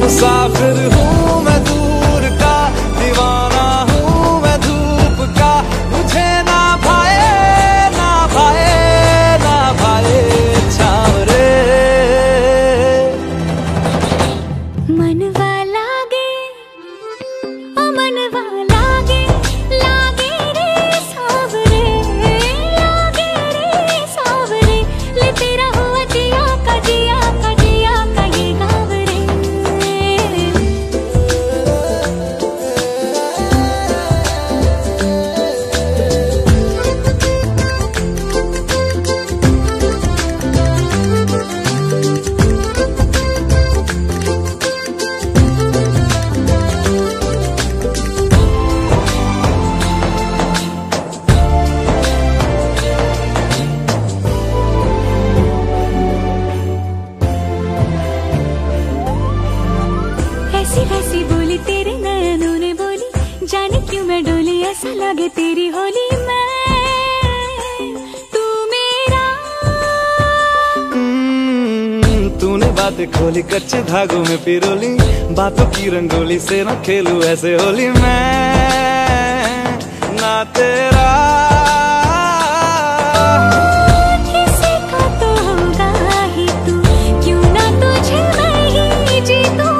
मुसाफिर हूँ मैं दूर का, दीवाना हूँ मैं धूप का, मुझे ना भाए ना भाए ना भाए छाँव रे। मनवा लागे ओ मनवा लागे, लागे रे सावरे, लागे रे सावरे, ले तेरा हुआ जिया का जिया का जिया का ये गाँव रे। ऐसी वैसी बोली तेरे नयनों ने बोली, जाने क्यों मैं डोली, ऐसा लगे तेरी होली मैं तू मेरा। तूने बातें खोली कच्चे धागों में पिरोली, बातों की रंगोली से न खेलूं ऐसे होली मैं ना तेरा। किसी का तो होगा ही तू, क्यों ना तुझे मैं ही जीतूं।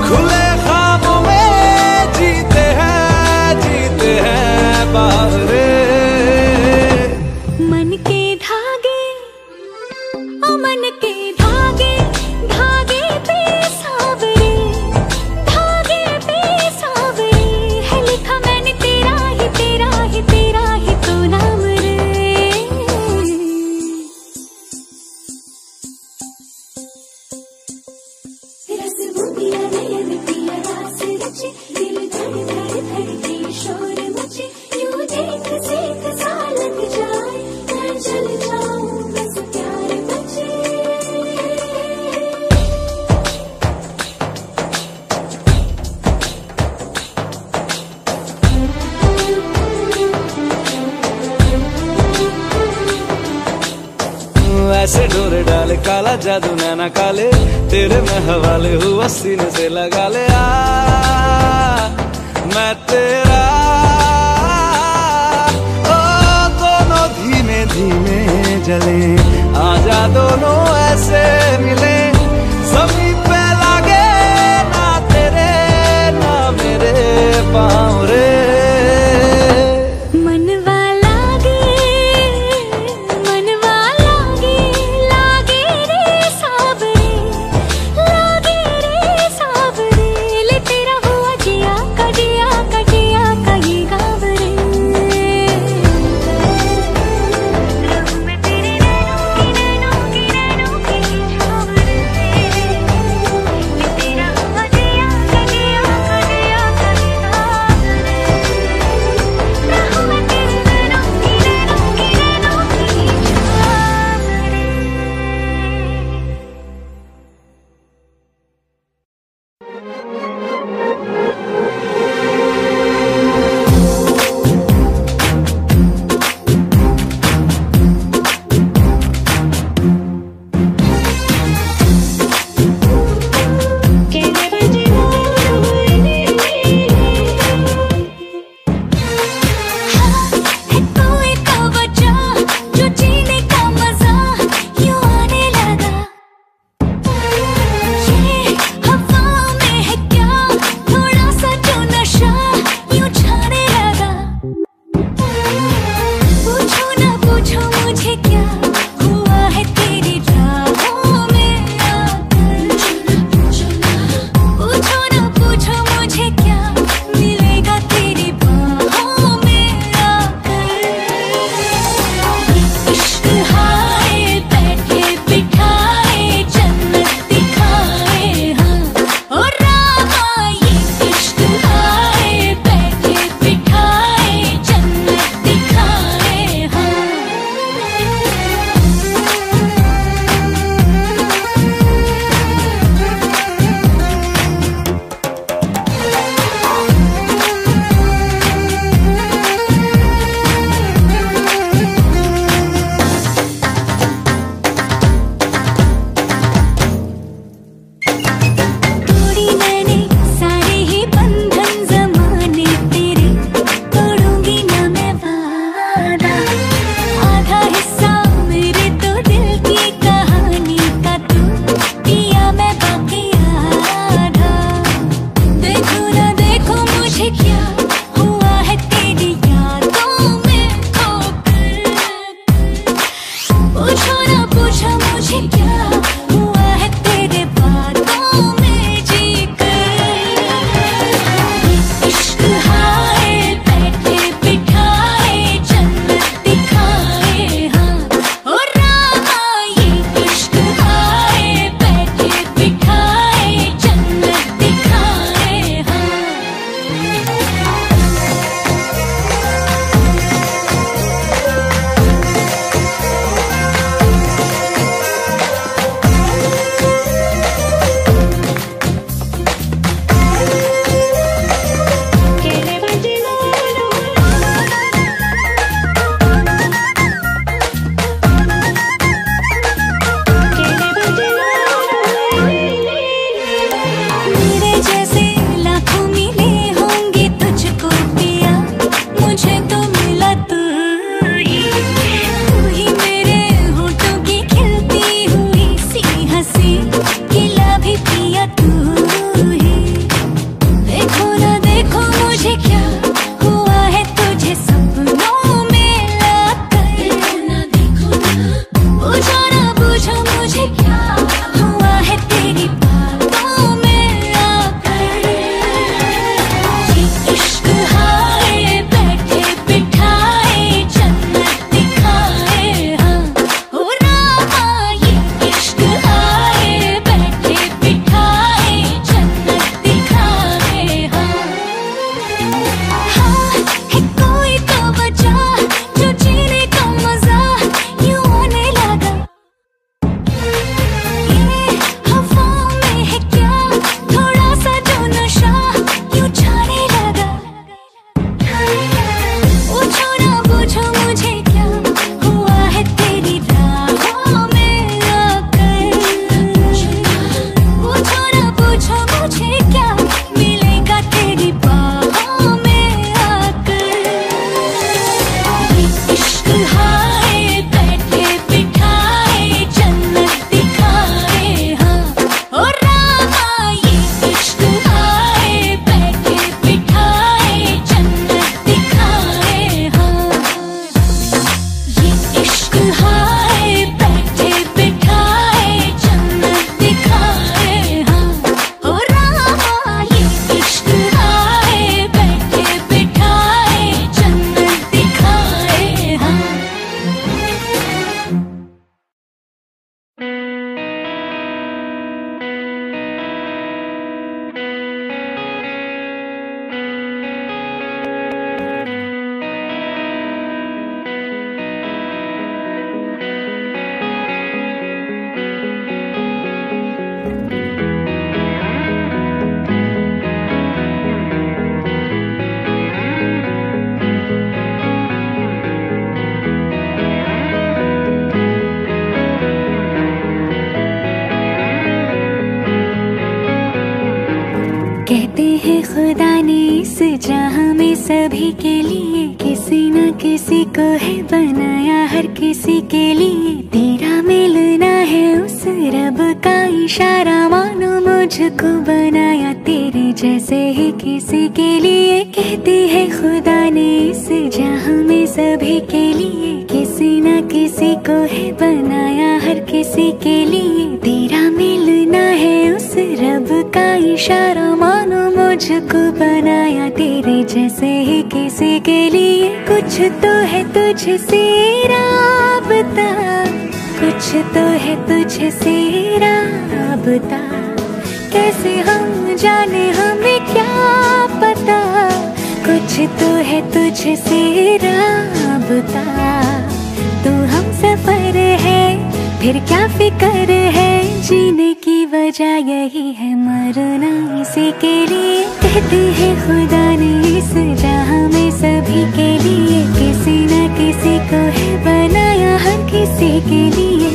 खुले ख्वाबों में जीते हैं बावरे। मन के धागे ओ मन के धागे, धागे पे सावरे, धागे पे सावरे, है लिखा मैंने तेरा ही तेरा ही तेरा ही तो नाम रे। रस बूंदिया नयन पिया रास रचे, दिल धड़ धड़ धड़के शोर मचे, यूं देख सेक सा लग जाए, मैं चल जाऊं बस प्यार बचे। ऐसे डोरे डाले काला जादू नैना काले, तेरे में हवाले हुआ सीने से लगा ले आ मैं तेरा। ओ दोनों धीमे धीमे जले, आजा दोनों ऐसे मिले, जमीन पे लागे ना तेरे ना मेरे पाँव रे। मनवा लागे, मनवा लागे, लागे रे सावरे, लागे रे सावरे, ले तेरा हुआ जिया का जिया का जिया का ये गाँव रे। रहूं मैं तेरे नैनों की छाँव रे। गिला भी पिया तू ही। देखो ना देखो मुझे क्या हुआ है तुझे सपनों में लाकर। देखो ना पूछो ना पूछो मुझे क्या हुआ है तेरी बातों में आकर। ये इश्क हाय बैठे बिठाए जन्नत दिखाए हाँ हो रामा। ये इश्क हाय बैठे बिठाए जन्नत दिखाए हाँ। हाँ है कोई तो वजह जो जीने का मजा यूं आने लगा। ये हवाओं में है क्या थोड़ा सा जो नशा यूं छाने लगा। पूछो ना पूछो मुझे क्या हुआ है तेरी राहों में आकर। पूछो ना पूछो मुझे क्या मिलेगा तेरी बाहों में आकर। ये इश्क हाय बैठे बिठाए जन्नत दिखाए हाँ ओ रामा। ये इश्क हाय बैठे बिठाए जन्नत दिखाए हाँ। ये इश्क हाय बैठे बिठाए जन्नत दिखाए हाँ ओ रामा। ये इश्क हाय बैठे बिठाए जन्नत दिखाए हाँ। कहते हैं खुदा ने इस जहां में सभी के लिए किसी न किसी को है बनाया हर किसी के लिए। तेरा मिलना है उस रब का इशारा मानो मुझको बनाया तेरे जैसे ही किसी के लिए। कहते हैं खुदा ने इस जहां में सभी के लिए किसी न किसी को है बनाया हर किसी के लिए। तेरा मिलना है उस रब का इशारा मानो मुझको बनाया तेरे जैसे ही किसी के लिए। कुछ तो है तुझसे राबता कुछ तो है तुझसे राबता। कैसे हम जाने हमें क्या पता। कुछ तो है तुझसे राबता। तू हम सफर है फिर क्या फिक्र है। जीने की वजह यही है मरना इसी के लिए। कहते हैं खुदा ने इस जहां में सभी के लिए किसी न किसी को है बनाया हर किसी के लिए।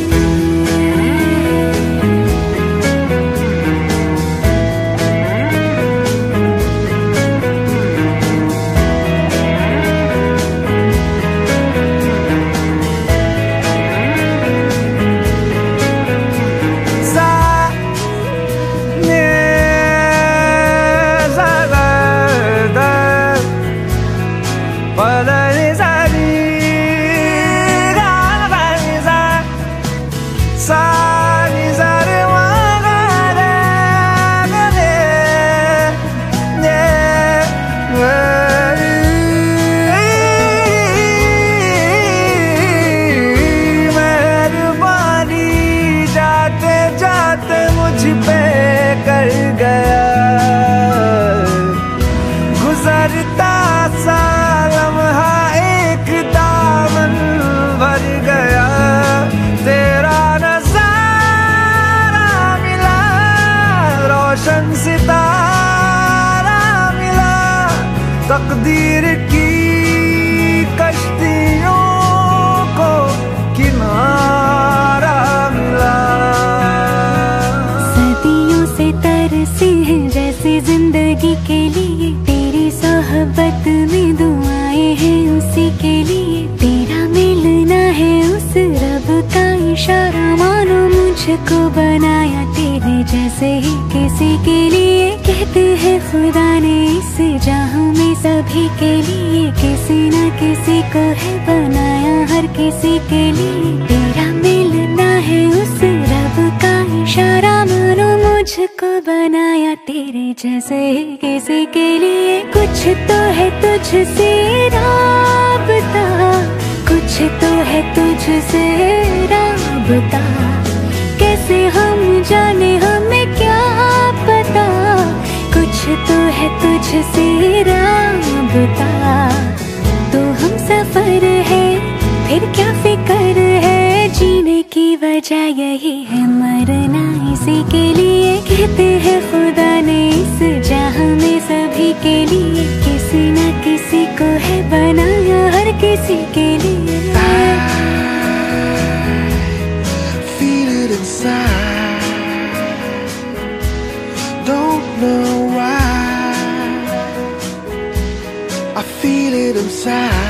तकदीर की कश्तियों को किनारा मिला। सदियों से तरसी है जैसे जिंदगी के लिए। तेरी सोहबत में दुआएं हैं उसी के लिए। तेरा मिलना है उस रब का इशारा मानो मुझे मुझको बनाया तेरे जैसे ही किसी के लिए। कहते हैं खुदा ने इस जहां में सभी के लिए किसी न किसी को है बनाया, हर किसी के लिए। तेरा मिलना है उस रब का इशारा, मानो मुझको बनाया तेरे जैसे ही किसी के लिए। कुछ तो है तुझसे राबता, कुछ तो है तुझसे राबता। कैसे हम जाने हमें क्या पता, कुछ तो है तुझसे राबता। तो हम सफर है फिर क्या फिक्र है, जीने की वजह यही है मरना इसी के लिए। कहते हैं खुदा ने इस जहां में सभी के लिए किसी न किसी को है बनाया, हर किसी के लिए। Don't know why I feel it inside.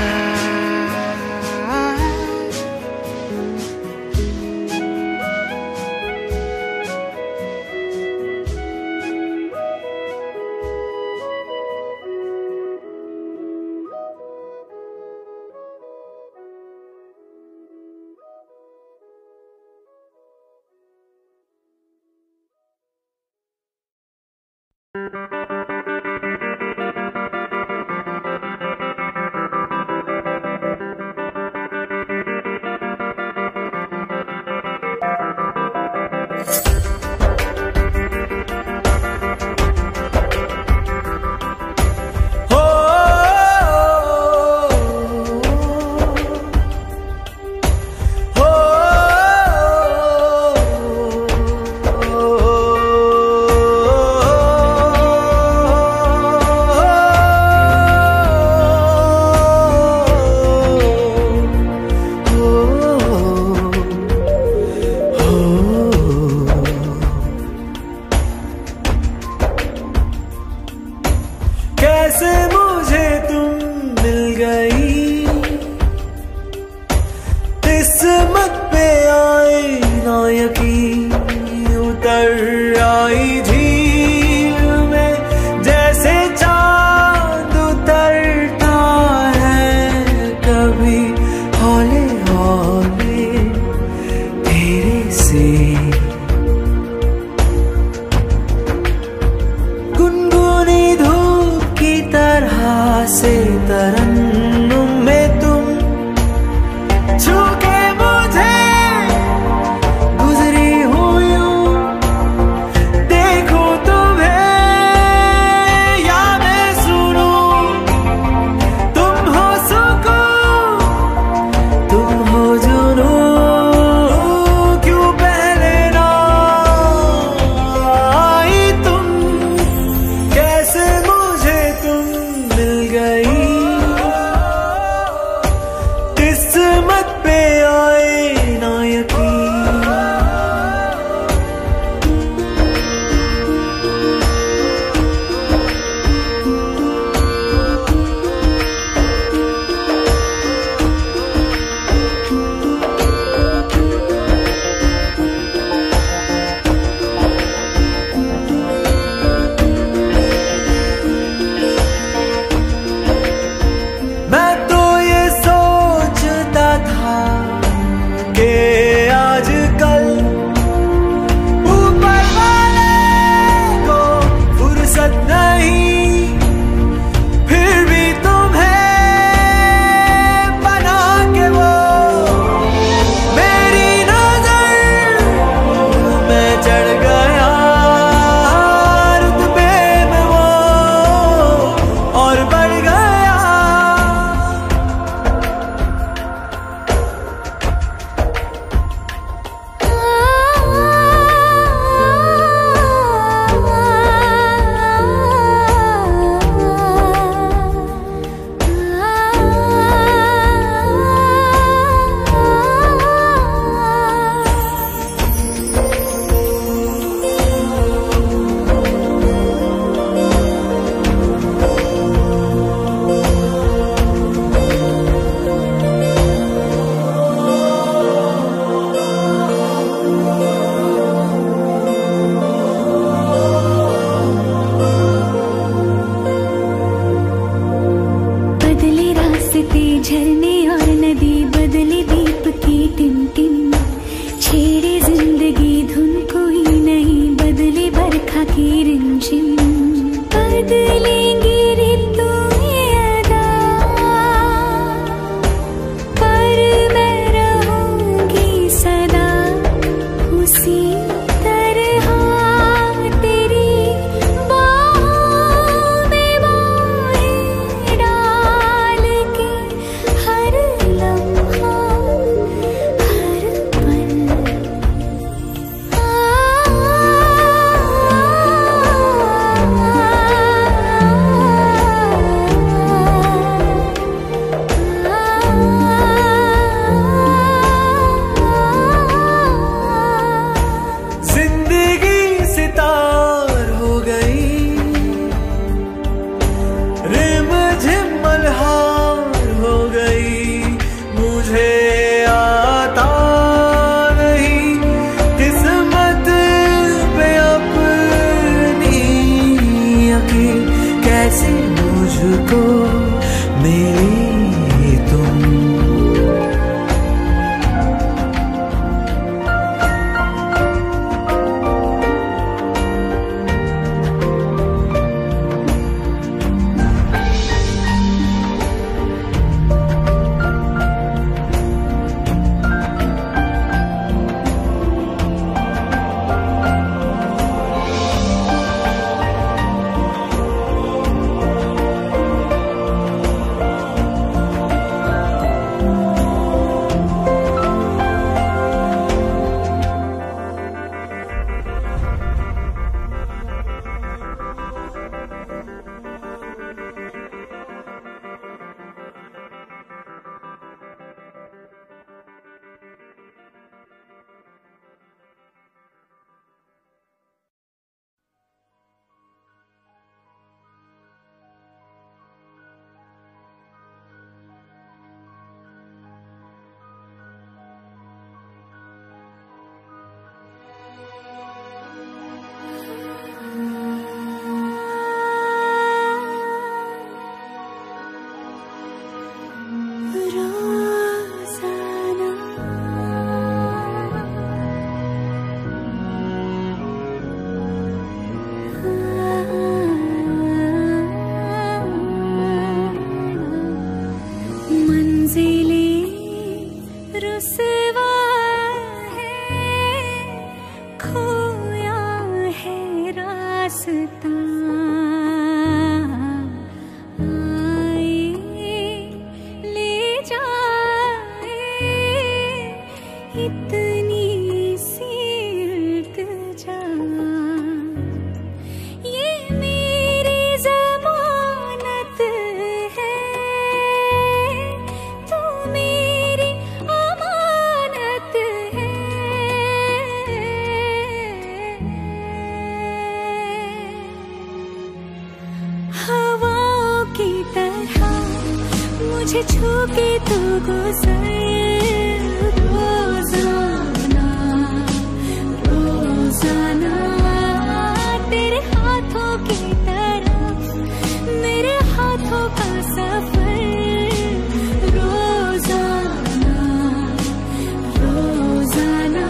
की रिमझिम बदलेंगी ऋतुएं अदा, पर मैं रहूंगी सदा उसी तरह तेरी बाहों में बाहें डाल के, हर लम्हा हर पल। जिंदगी सितार हो गई, रिमझिम मल्हार हो गई, मुझे आता नहीं किस्मत पे अपनी यकीन, कैसे मुझको मिली तुम। रुसवा है, खोया है रास्ता, आए ले जाए इतनी सी इल्तिजा, ये मेरी ज़मानत है, तू मेरी अमानत है। हवाओं की तरह मुझे छू के तू गुजर, रोजाना रोजाना तेरे हाथों की तरफ मेरे हाथों का सफर, रोजाना रोजाना।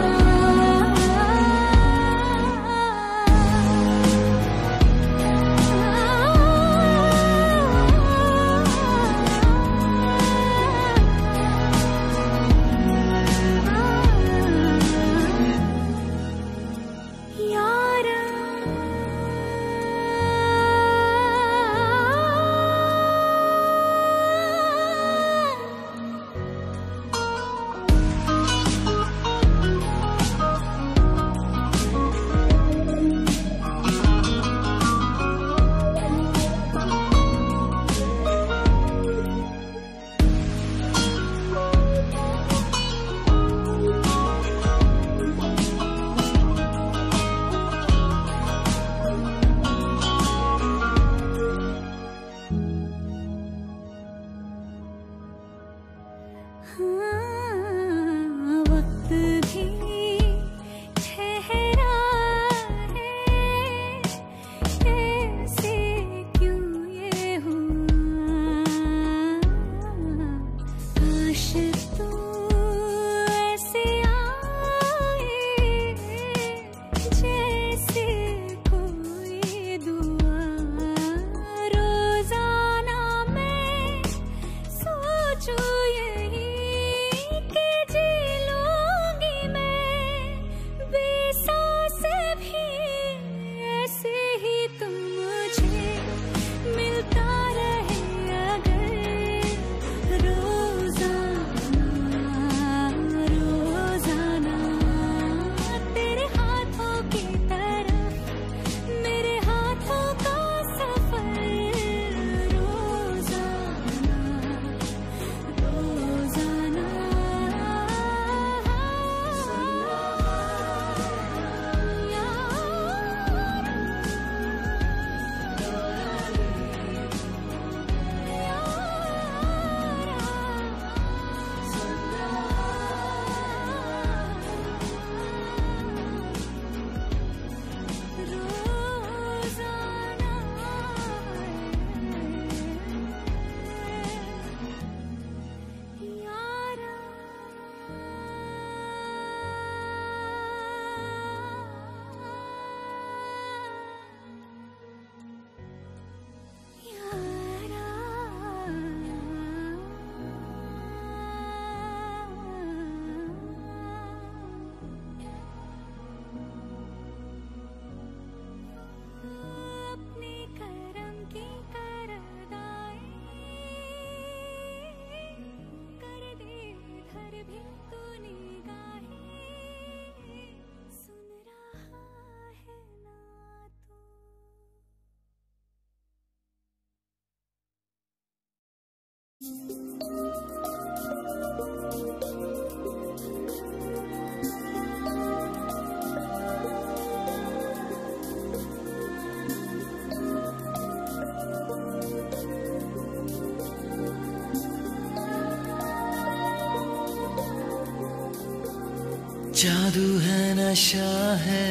जादू है नशा है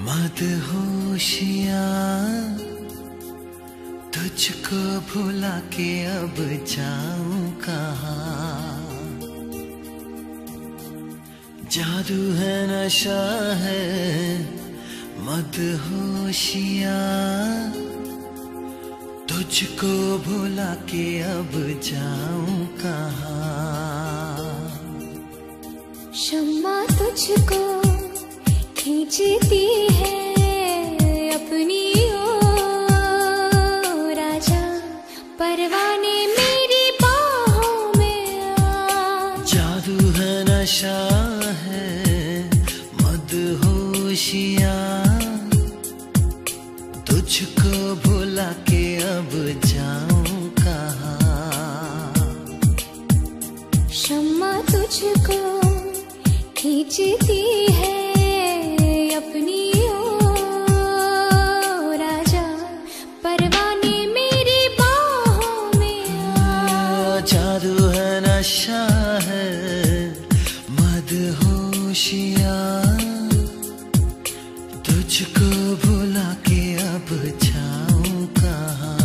मदहोशियाँ, तुझको भुला के अब जाऊं कहाँ। जादू है नशा है मदहोशियाँ, तुझको भुला के अब जाऊं कहाँ। शम्मा तुझको खींचती है अपनी ओर, राजा परवाने मेरी बाहों में आ। जादू है नशा है मदहोशियाँ, तुझको भुला के अब जाऊं कहाँ। शम्मा तुझको खींचती है अपनी ओर, राजा परवाने मेरी बाहों में आ। जादू है नशा है मदहोशियाँ, तुझको भुला के अब जाऊं कहाँ।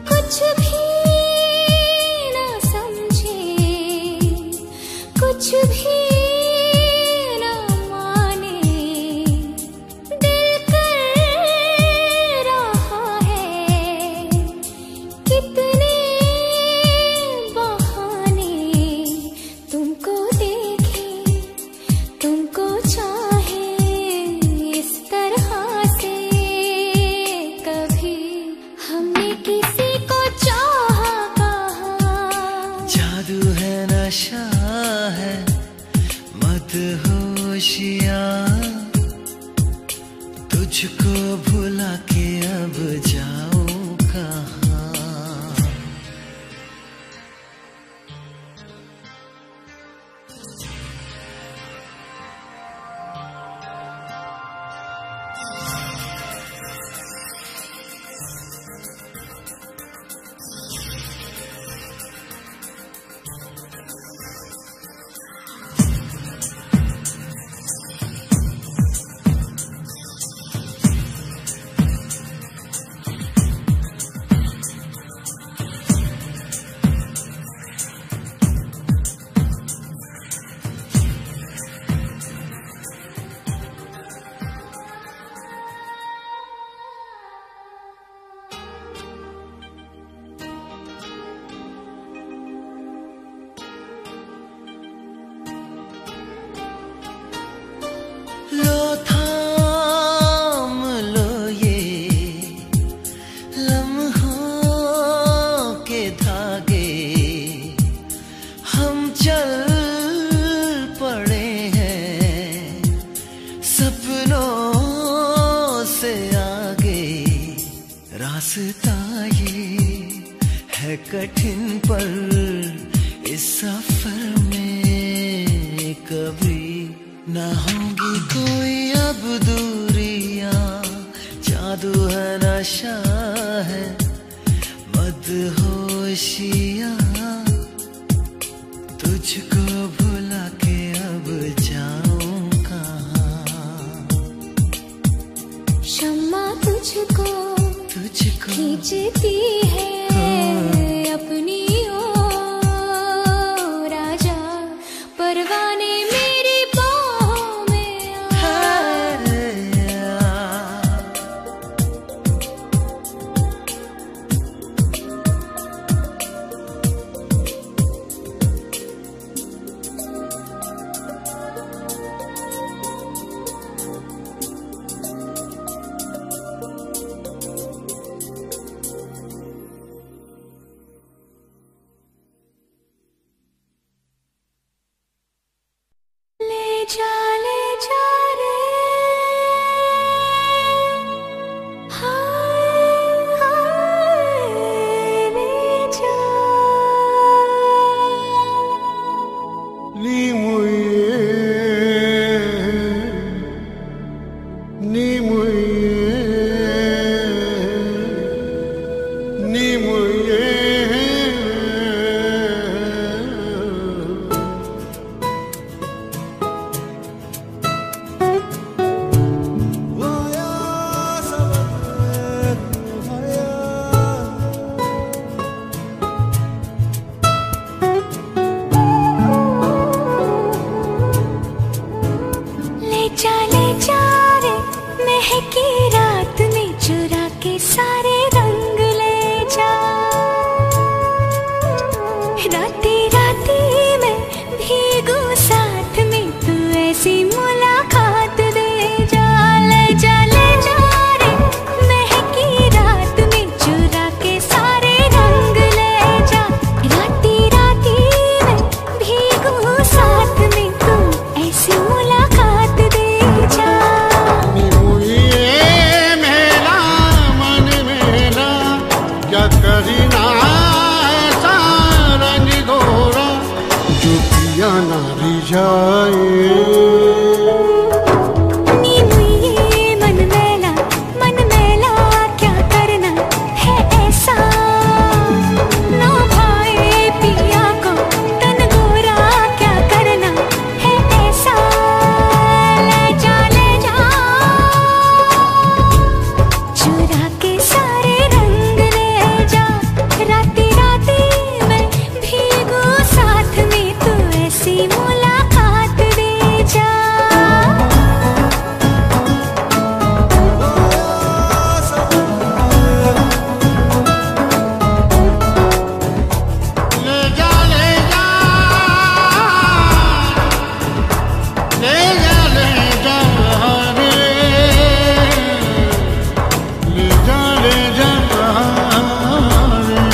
कुछ भी ना समझे, कुछ भी ना माने, दिल कर रहा है कितने बहाने। तुमको देखे तुमको चाहे इस तरह से, कभी हमने किसी को चाहा कहा। जादू है नशा है मदहोशियाँ, तुझको भुला के अब जाऊं कहाँ। लो थाम लो ये लम्हों के धागे, हम चल पड़े हैं सपनों से आगे। रास्ता ये है कठिन पर इस सफर में कभी ना होंगी कोई अब दूरियां। जादू है नशा है मदहोशियाँ, तुझको भुला के अब जाऊं कहाँ। शम्मा तुझको खींचती है अपनी ओर, राजा परवाने मेरी बाहों में आ। जाए। मन मैला क्या करना है ऐसा, ना भाए पिया को तन गोरा क्या करना है ऐसा। ले जा चुरा के सारे रंग ले जा, राती राती मैं भीगू साथ में, तू ऐसी मुलाकात दे जा। ले जा ले जा ले जा ले जा रे, ले जा ले जा रे।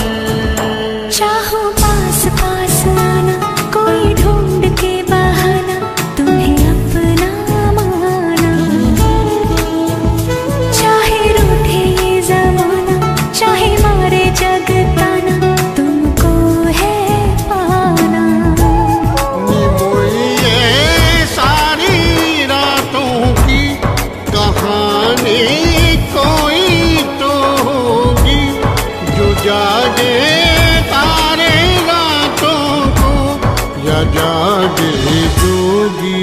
चाहो पास पास आना, कोई ढूंढ के बहाना, तुम्हें अपना माना। चाहे रूठे ये जमाना, चाहे मारे जग ताना, तुमको है पाना। ये सारी रातों की कहानी कोई तो होगी, जो जागे तारे रातों को या जागे जोगी।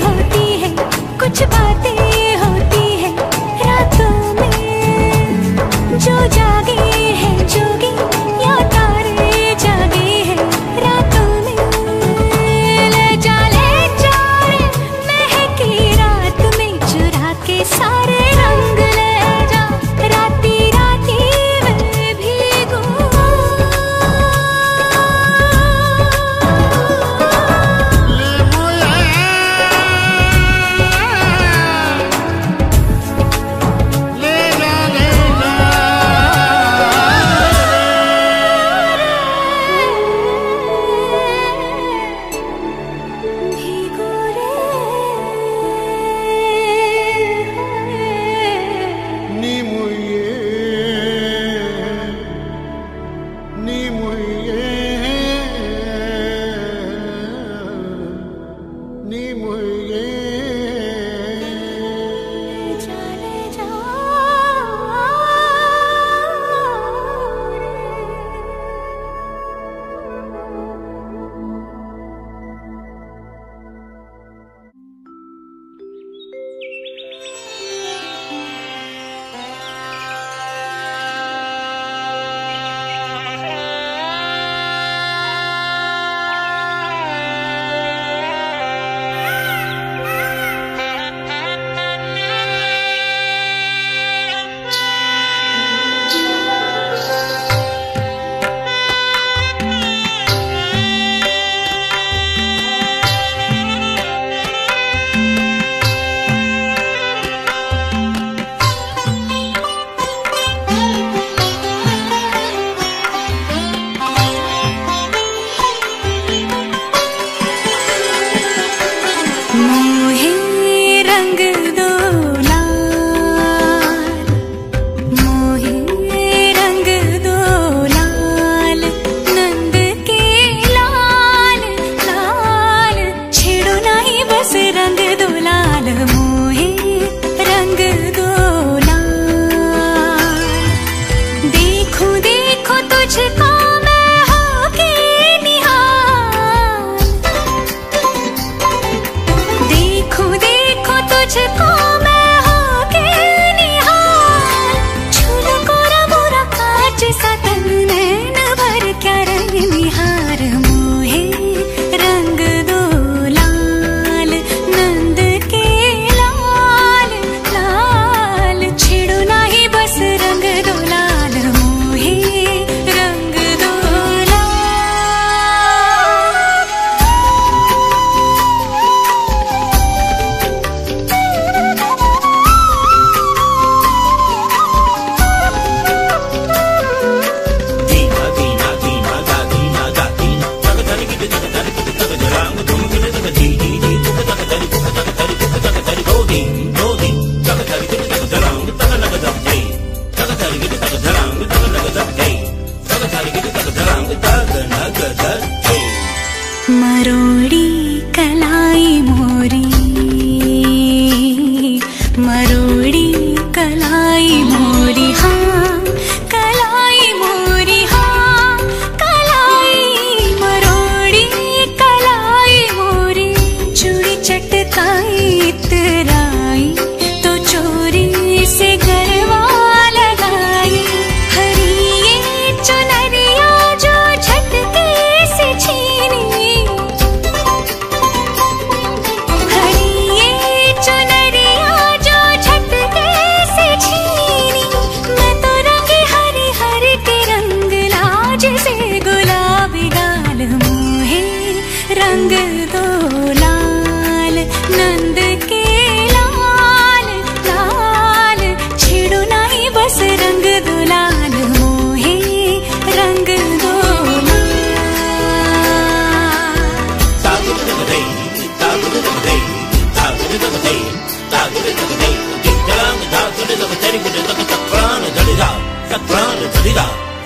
होती है कुछ बातें होती है रातों में, जो जागे हैं जोगी या तारे जागे हैं रातों में। ले जा रे महकी रात में, चुरा के सारे रंग ले जा, राती रात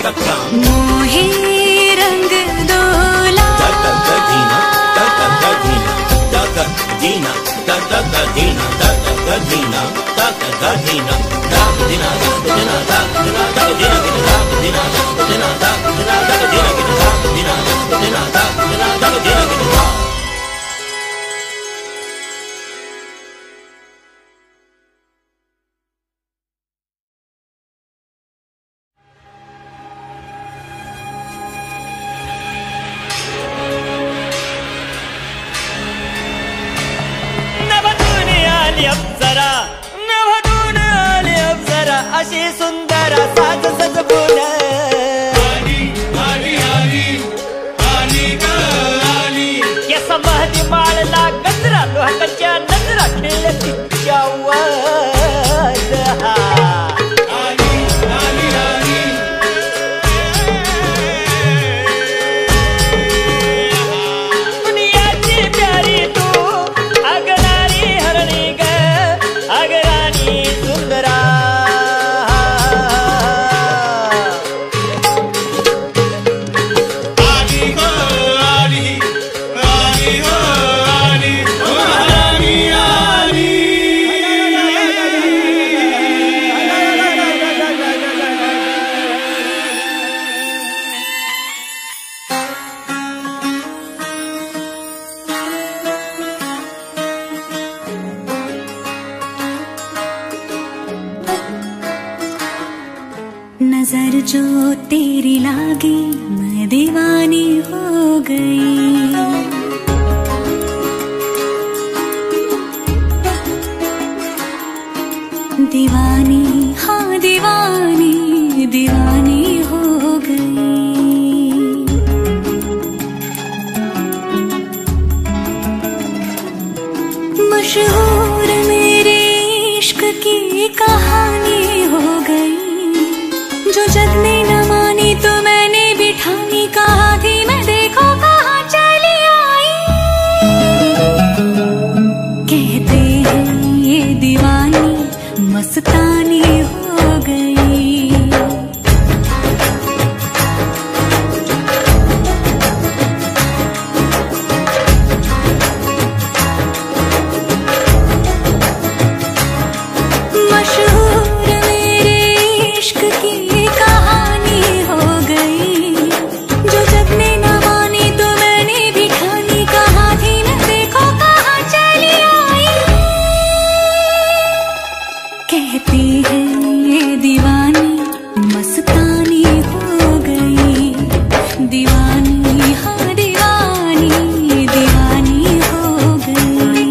मोहे रंग दोला अशी सुंदर साज सजबून केस महदी माळला गजरा लोहांच्या नजरा खेळल्या तिच्या दुनियाची प्यारी तू अगणारी हरणी ग अगराणी सुंदरा नजर जो तेरी लागी मैं दीवानी हो गई। दीवानी हाँ दीवानी दीवानी हो गई। मशहूर मेरे इश्क की कहानी हो गई। जो जग ने न मानी तो मैंने भी ठानी, कहा थी मैं देखो कहाँ चली आई। कहते हैं ये दीवानी मस्तानी हो गई। मशहूर मेरे इश्क की कहानी हो गई। जो जग ने न मानी तो मैंने भी ठानी, कहा थी मैं देखो कहाँ चली आई। कहती है ये दीवानी मस्तानी हो गई। दीवानी हाँ दीवानी दीवानी हो गई।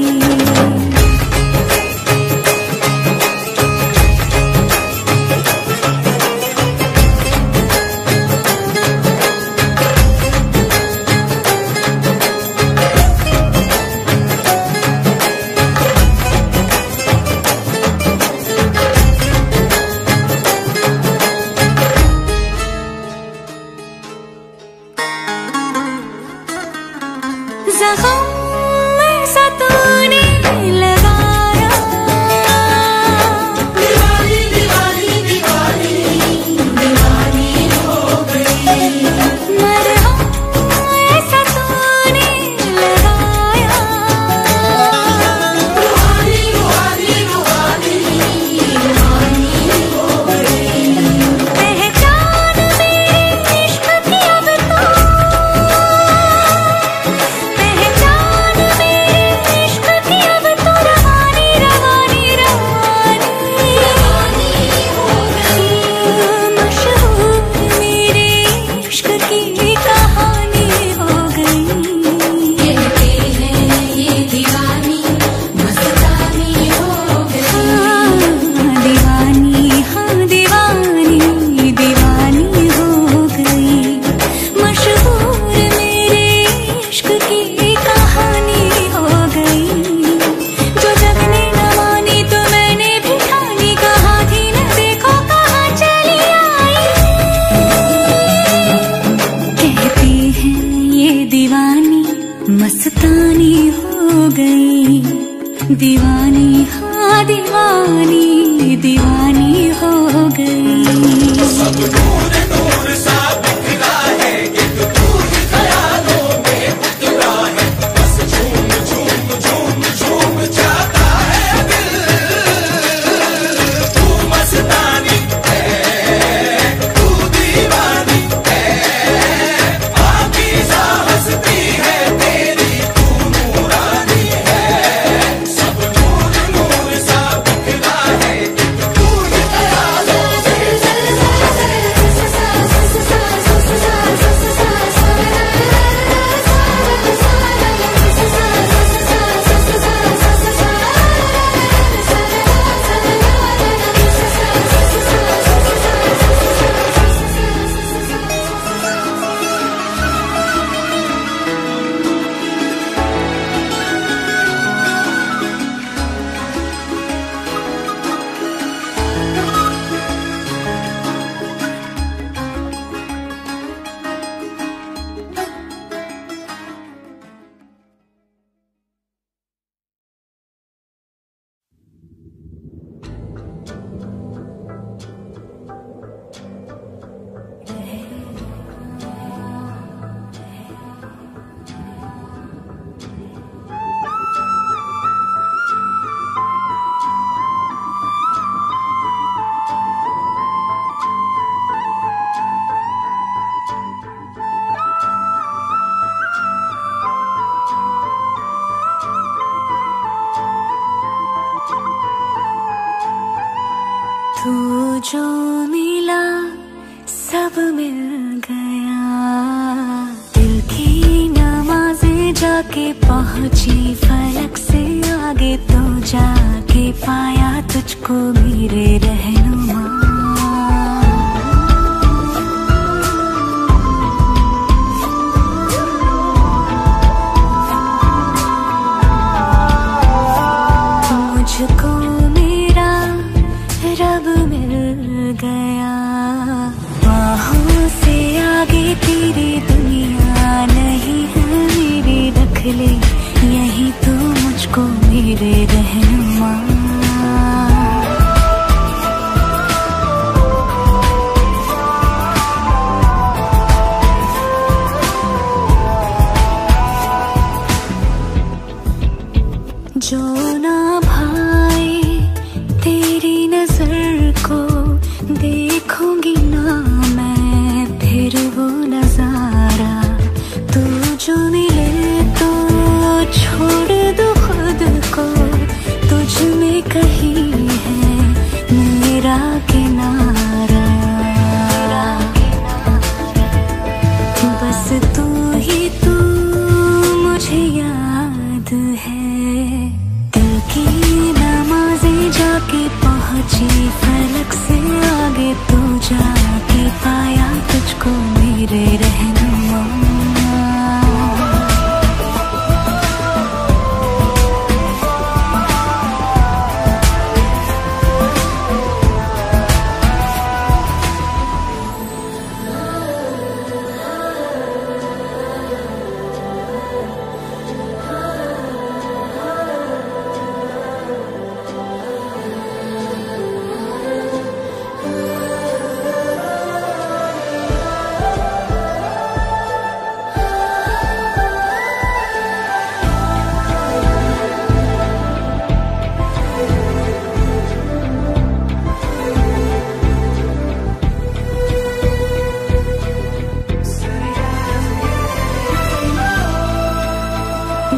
तू जो मिला सब मिल गया, दिल की नमाज़ें जाके पहुंची फलक से आगे, तो जाके पाया तुझको मेरे रहनुमा। मुझको मेरा रब मिल गया, बाहों से आगे तेरी दुनिया नहीं है मेरी, रख ले यही तो मुझको मेरे रहनुमा। जो ना भाए तेरी नजर को देखूंगी ना मैं फिर वो नजारा, तू जो मिले तो छोड़ दो खुद को, तुझ में कहीं है मेरा किनारा, बस तू ही तू मुझे याद है। दिल की नमाज़ें जाके पहुंची फलक से आगे, तो जाके पाया तुझको मेरे रहनुमा।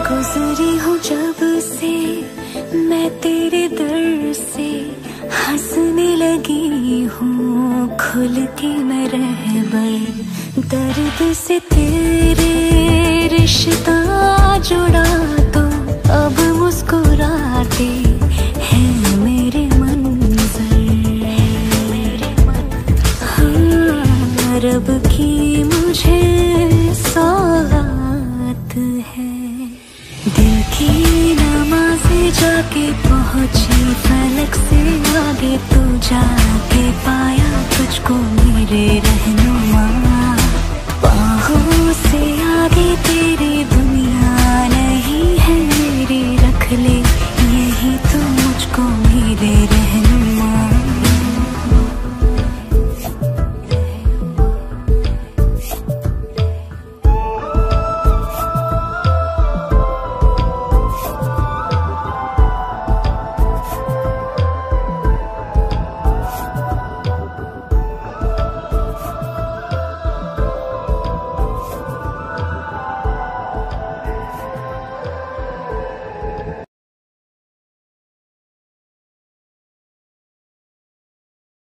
गुजरी हूँ जब से मैं तेरे दर से, हंसने लगी हूँ खुल के मैं रहबर, दर्द से तेरे रिश्ता जुड़ा, तो अब मुस्कुराते हैं मेरे मंजर। हाँ, रब की मुझे सौगात है, दिल की नमाज़ें जाके पहुंची फलक से आगे, तो जाके पाया तुझको मेरे रहनुमा। बाहों से आगे तेरी दुनिया नहीं है मेरी, रख ले यही तो मुझको मेरे